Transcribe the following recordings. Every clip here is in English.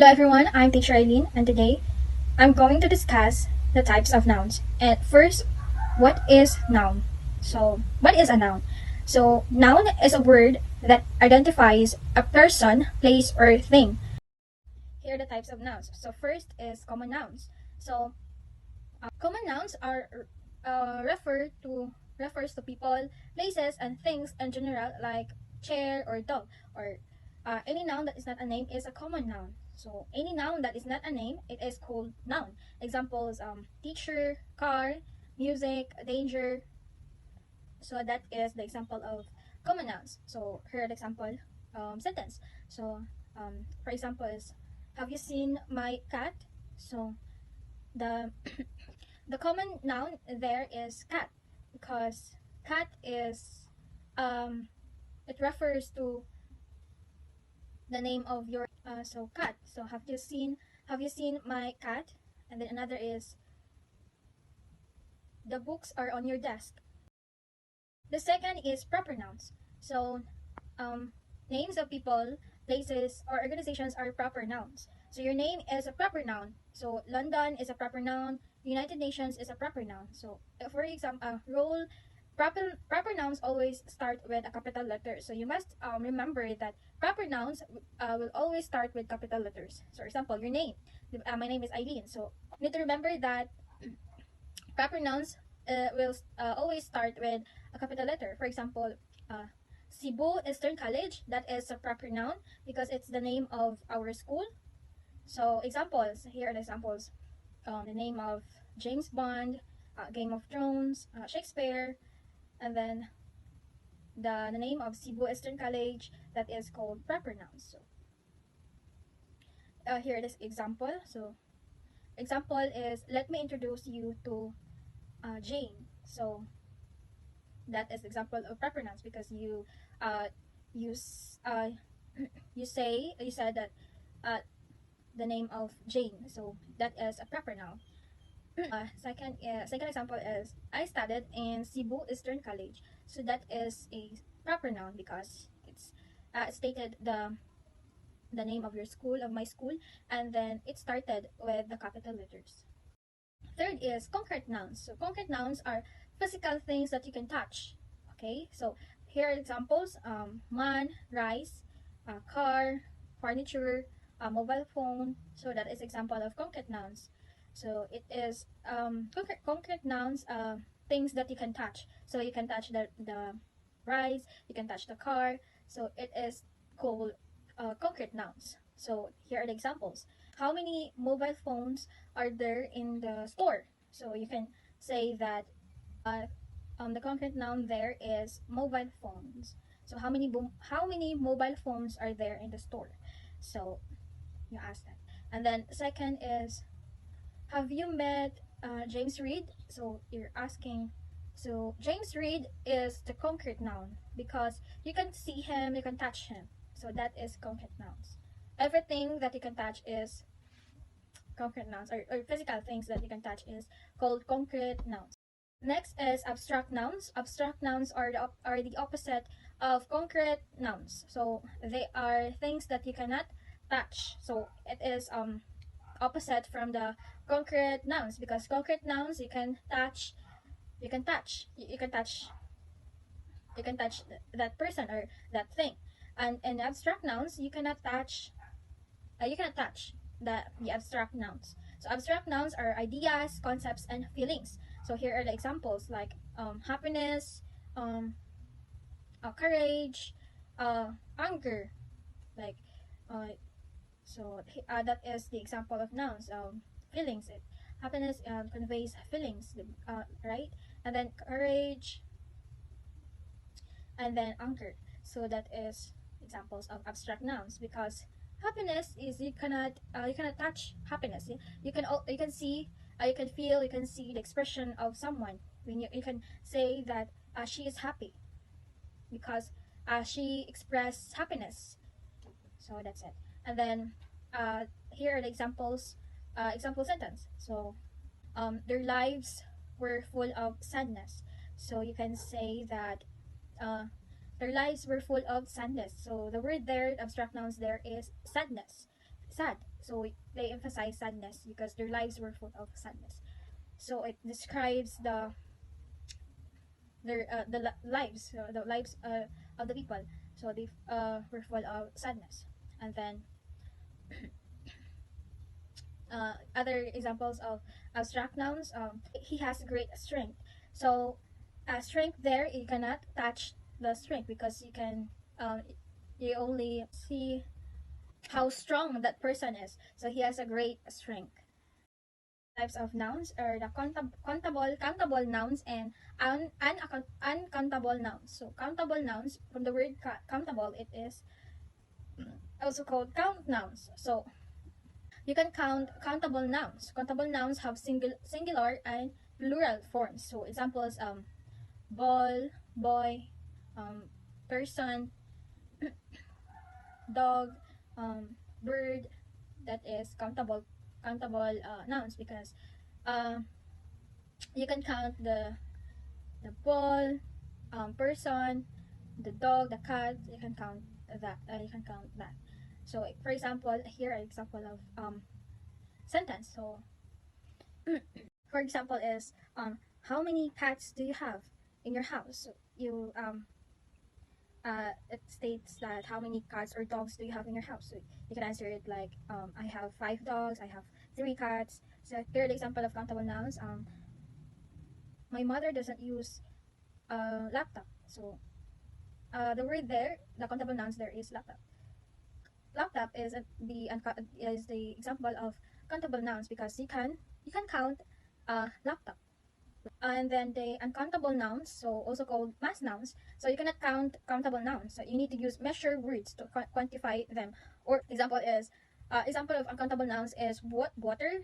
Hello everyone, I'm Teacher Eileen, and today I'm going to discuss the types of nouns. And first, what is noun? What is a noun? Noun is a word that identifies a person, place, or thing. Here are the types of nouns. So first is common nouns. Common nouns are refers to people, places, and things in general, like chair or dog, or any noun that is not a name is a common noun. So any noun that is not a name, it is called noun. Examples: teacher, car, music, danger. So that is the example of common nouns. So here are the example sentence. For example is, have you seen my cat? So the the common noun there is cat, because cat is it refers to the name of your cat. So have you seen my cat? And then another is, the books are on your desk. The second is proper nouns. So names of people, places, or organizations are proper nouns. So your name is a proper noun. So London is a proper noun. United Nations is a proper noun. So for example, role, proper nouns always start with a capital letter. So you must remember that proper nouns will always start with capital letters. So for example, your name. My name is Eileen. So you need to remember that proper nouns will always start with a capital letter. For example, Cebu Eastern College, that is a proper noun because it's the name of our school. So examples, here are the examples. The name of James Bond, Game of Thrones, Shakespeare, and then the name of Cebu Eastern College, that is called proper nouns. So here is example. So example is, let me introduce you to Jane. So that is example of proper nouns because you you said that the name of Jane. So that is a proper noun. Second example is, I studied in Cebu Eastern College. So that is a proper noun because it's stated the name of your school, of my school, and then it started with the capital letters. Third is concrete nouns. So concrete nouns are physical things that you can touch. Okay, so here are examples: man, rice, car, furniture, mobile phone. So that is example of concrete nouns. So it is concrete nouns, things that you can touch. So you can touch the rice, you can touch the car. So it is called concrete nouns. So here are the examples. How many mobile phones are there in the store? So you can say that the concrete noun there is mobile phones. So how many mobile phones are there in the store? So you ask that. And then second is, have you met James Reed? So you're asking. So James Reed is the concrete noun because you can see him, you can touch him. So that is concrete nouns. Everything that you can touch is concrete nouns, or physical things that you can touch is called concrete nouns. Next is abstract nouns. Abstract nouns are the opposite of concrete nouns. So they are things that you cannot touch. So it is opposite from the concrete nouns, because concrete nouns you can touch, you can touch, you can touch, you can touch that person or that thing. And in abstract nouns you cannot touch, the abstract nouns. So abstract nouns are ideas, concepts, and feelings. So here are the examples, like happiness, courage, anger, like that is the example of nouns. Feelings. Happiness conveys feelings, right? And then courage, and then anger. So that is examples of abstract nouns, because happiness is, you cannot touch happiness. You can see, you can feel, you can see the expression of someone when you can say that she is happy because she expressed happiness. So that's it. And then here are the examples, example sentence. So their lives were full of sadness. So you can say that uh, their lives were full of sadness. So the word there, abstract nouns there, is sadness. sad. So they emphasize sadness because their lives were full of sadness. So it describes the lives of the people. So they were full of sadness. And then other examples of abstract nouns, he has great strength. So strength there, you cannot touch the strength because you only see how strong that person is. So he has a great strength. Types of nouns are the countable nouns and uncountable nouns. So countable nouns, from the word countable, it is also called count nouns. So you can count countable nouns. Countable nouns have singular and plural forms. So examples, ball, boy, person, dog, bird. That is countable nouns because uh, you can count the ball, person, the dog, the cat. You can count that. You can count that. So, for example, here an example of sentence. So, for example, is how many cats do you have in your house? So it states that how many cats or dogs do you have in your house? So you can answer it like I have 5 dogs. I have 3 cats. So here the example of countable nouns. My mother doesn't use a laptop. So the word there, the countable nouns there is laptop. Laptop is the example of countable nouns because you can count a laptop. And then the uncountable nouns, so also called mass nouns. So you cannot count countable nouns. So you need to use measure words to quantify them. Or example of uncountable nouns is water,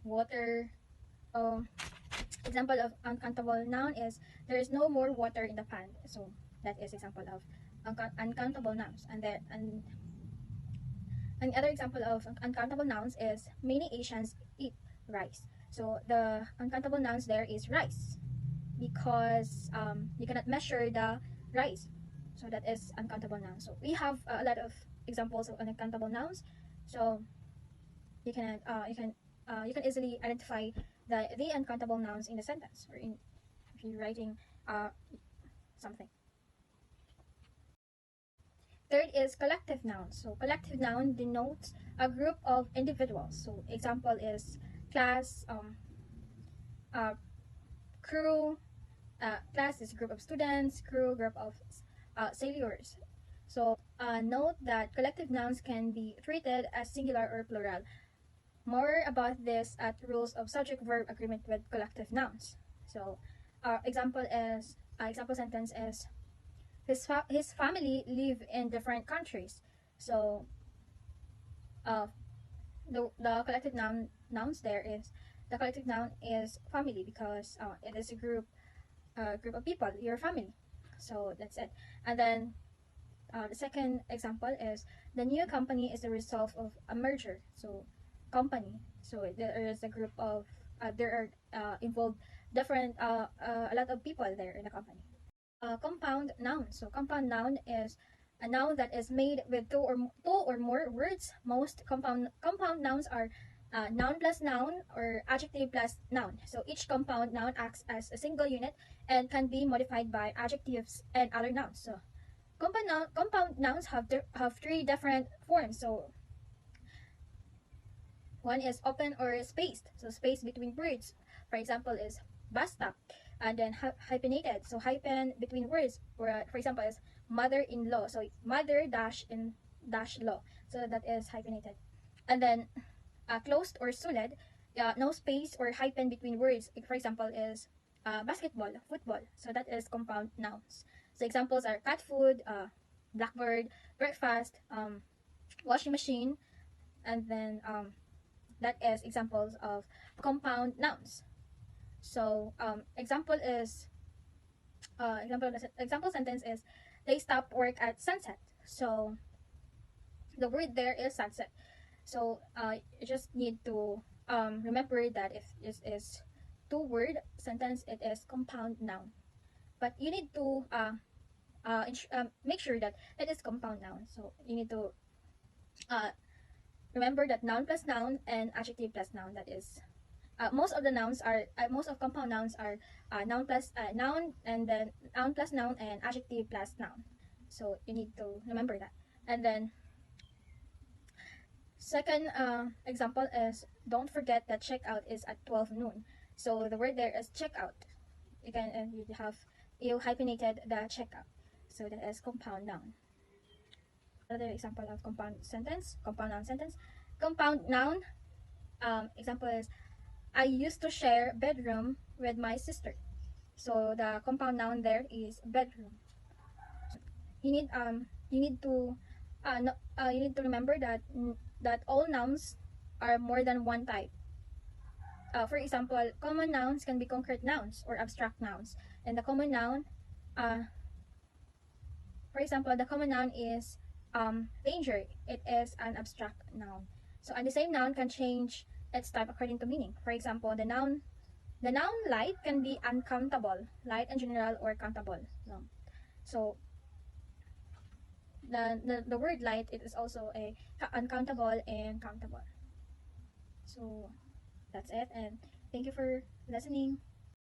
water. Example of uncountable noun is there is no more water in the pan. So that is example of uncountable nouns. And another example of uncountable nouns is many Asians eat rice. So the uncountable nouns there is rice because you cannot measure the rice. So that is uncountable nouns. So we have a lot of examples of uncountable nouns. So you can easily identify the uncountable nouns in the sentence or in if you're writing something. Third is collective noun. So collective noun denotes a group of individuals. So example is class, crew. Class is a group of students, crew, group of sailors. So note that collective nouns can be treated as singular or plural. More about this at rules of subject-verb agreement with collective nouns. So example sentence is his family live in different countries. So the collective nouns there is the collective noun is family because it is a group of people, your family. So that's it. And then the second example is the new company is the result of a merger. So company. So there is a group of there are involved different a lot of people there in the company. Compound noun. So compound noun is a noun that is made with two or more words. Most compound nouns are noun plus noun or adjective plus noun. So each compound noun acts as a single unit and can be modified by adjectives and other nouns. So compound nouns have 3 different forms. So one is open or spaced. So space between words. For example, is bus stop. And then hyphenated. So hyphen between words. For example, is mother-in-law. So mother dash in dash law. So that is hyphenated. And then closed or solid. No space or hyphen between words. For example, is basketball, football. So that is compound nouns. So examples are cat food, blackbird, breakfast, washing machine, and then that is examples of compound nouns. So example sentence is they stop work at sunset. So the word there is sunset. So you just need to remember that if this is 2-word sentence, it is compound noun. But you need to make sure that it is compound noun. So you need to Uh, remember that noun plus noun and adjective plus noun. That is, most of the nouns are most of compound nouns are noun plus noun, and then noun plus noun and adjective plus noun. So you need to remember that. And then second example is, don't forget that checkout is at 12 noon. So the word there is checkout. You can you hyphenated the checkout. So that is compound noun. Another example of compound noun sentence. Compound noun example is, I used to share bedroom with my sister. So the compound noun there is bedroom. You need to no, you need to remember that that all nouns are more than one type. For example, common nouns can be concrete nouns or abstract nouns. And the common noun, for example, the common noun is danger. It is an abstract noun. So, and the same noun can change its type according to meaning. For example, the noun light can be uncountable, light in general, or countable. So the word light, it is also a uncountable and countable. So that's it, and thank you for listening.